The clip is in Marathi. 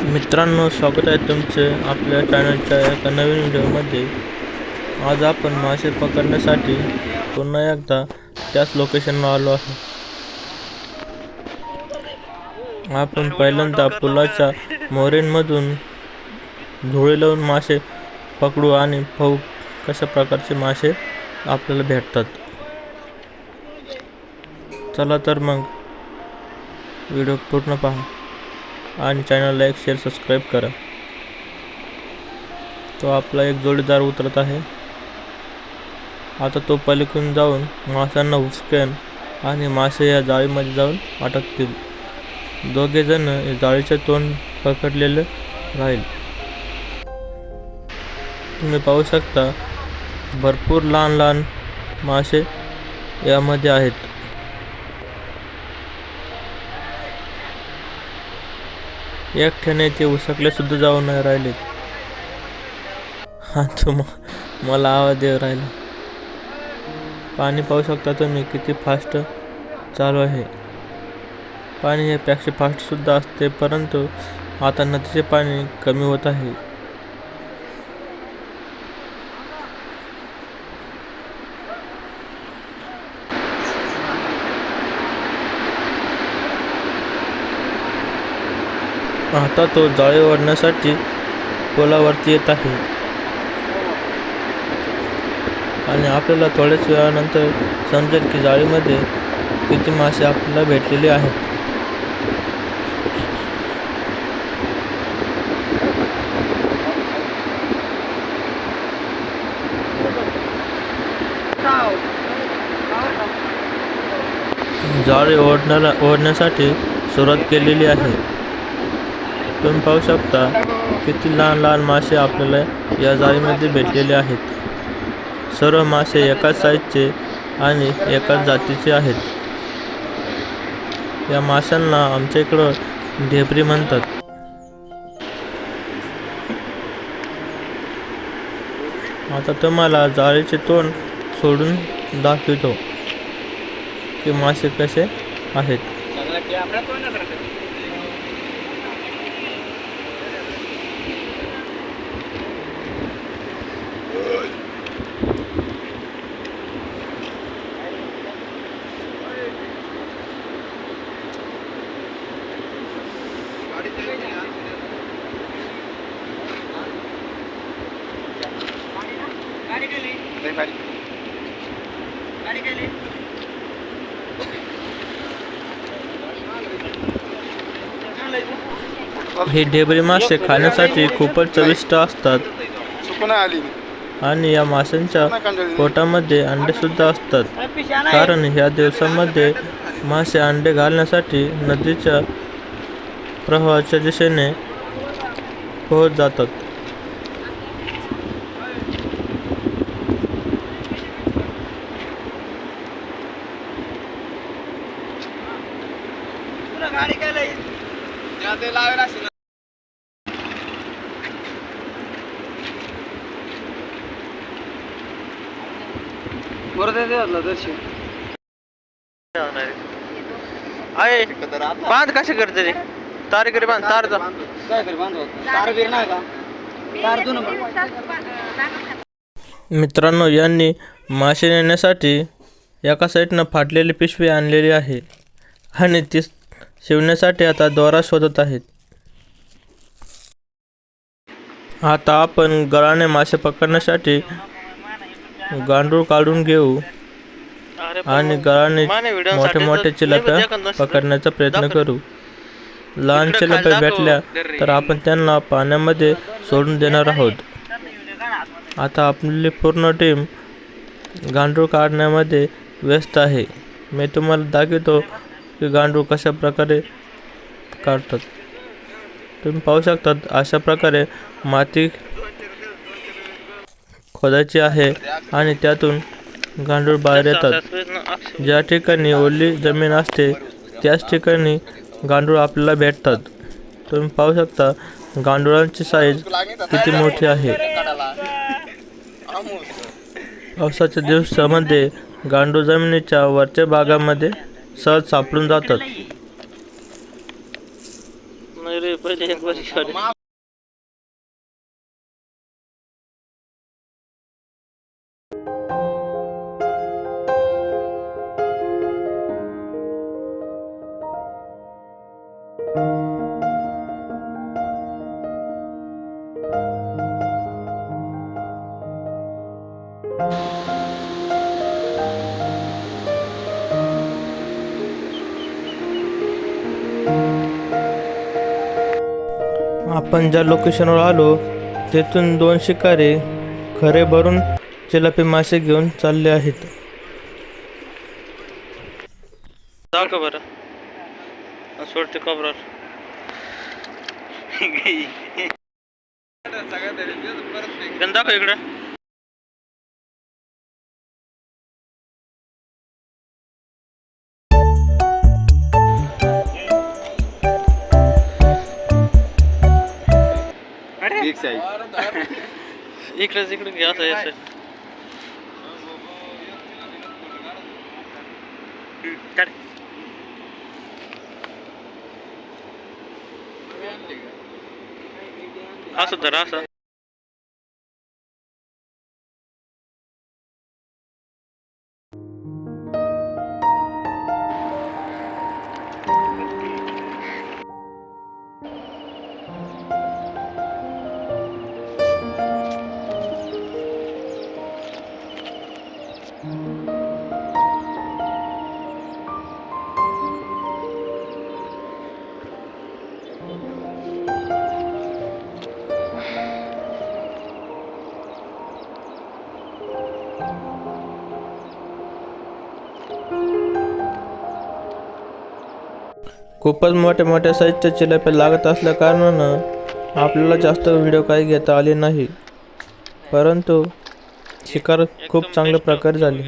मित्रांनो, स्वागत आहे तुमचे आपल्या चॅनलच्या एका नवीन व्हिडिओमध्ये। आज आपण मासे पकडण्यासाठी पुन्हा एकदा त्याच लोकेशनला आलो आहे। आपण पहिल्यांदा पुलाच्या मोहरींमधून झोळी लावून मासे पकडू आणि पाहू कशा प्रकारचे मासे आपल्याला भेटतात। चला तर मग व्हिडिओ पूर्ण पहा आणि चॅनल लाईक शेअर सबस्क्राईब करा। तो आपला एक जोडीदार उतरत आहे। आता तो पलीकडून जाऊन माशांना उचकेन आणि मासे या जाळीमध्ये जाऊन अटकतील। दोघे जण जाळीचे तोंड पकडलेले राहील। तुम्ही पाहू शकता भरपूर लहान लहान मासे यामध्ये आहेत। एकट्याने ते उसकले सुद्धा जाऊन नाही राहिले। हा तो मला आवाज देऊ राहिला। पाणी पाहू शकता तुम्ही किती फास्ट चालू आहे। पाणी यापेक्षा फास्ट सुद्धा असते, परंतु आता नदीचे पाणी कमी होत आहे। आता तो जाळी ओढण्यासाठी पुलावरती येत आहे आणि आपल्याला थोड्याच वेळानंतर समजेल की जाळीमध्ये किती मासे आपल्याला भेटलेले आहेत। जाळी ओढण्यासाठी सुरुवात केलेली आहे। तुम्ही पाहू शकता किती लहान लहान मासे आपल्याला या जाळीमध्ये भेटलेले आहेत। सर्व मासे एकाच साईजचे आणि एकाच जातीचे आहेत। या माशांना आमच्या इकडं ढेबरी म्हणतात। आता तुम्हाला जाळीचे तोंड सोडून दाखवतो की मासे कसे आहेत। हे ढेबरी मासे खाण्यासाठी खूपच चविष्ट असतात आणि या माशांच्या पोटामध्ये अंडे सुद्धा असतात, कारण ह्या दिवसांमध्ये मासे अंडे घालण्यासाठी नदीच्या प्रवाहाच्या दिशेने पोहत जातात। बांध कसे करते रे? तार करे बांध, तार जा काय करे बांध, तार बीर नाही का? तार दोन मित्रांनो, यांनी मासे नेण्यासाठी एका साईडनं फाटलेली पिशवी आणलेली आहे आणि ती शिवण्यासाठी आता दोरा शोधत आहेत। आता आपण गळाने मासे पकडण्यासाठी गांडूळ काढून घेऊ आणि गळाने मोठे मोठे चिलप्या पकडण्याचा प्रयत्न करू। लहान चिलप्या भेटल्या तर आपण त्यांना पाण्यामध्ये सोडून देणार आहोत। आता आपली पूर्ण टीम गांडूळ काढण्यामध्ये व्यस्त आहे। मी तुम्हाला दाखवतो की गांडूळ कशा प्रकारे काढतात। तुम्ही पाहू शकता अशा प्रकारे माती खोदायची आहे आणि त्यातून गांडूळ बाहेर येतात। ज्या ठिकाणी ओली जमीन असते त्याच ठिकाणी गांडूळ आपल्याला भेटतात. तुम्ही पाहू शकता गांडुळांची साईज किती मोठी आहे. पावसाच्या दिवसामध्ये गांडूळ जमिनीच्या वरच्या भागामध्ये सहज सापडून जातात. आपण ज्या लोकेशनवर आलो तेथून 2 शिकारी खरे भरून चिलापी मासे घेऊन चालले आहेत. दाखव बरं सोडते कबरार. दाखव इकडे. इकडे घ्या असं. असं धरा असं. खूपच मोठ्या साईजच्या चिलाप्या लागत असल्या कारणानं आपल्याला जास्त व्हिडिओ काही घेता आले नाही, परंतु शिकार खूप चांगल्या प्रकारे झाली.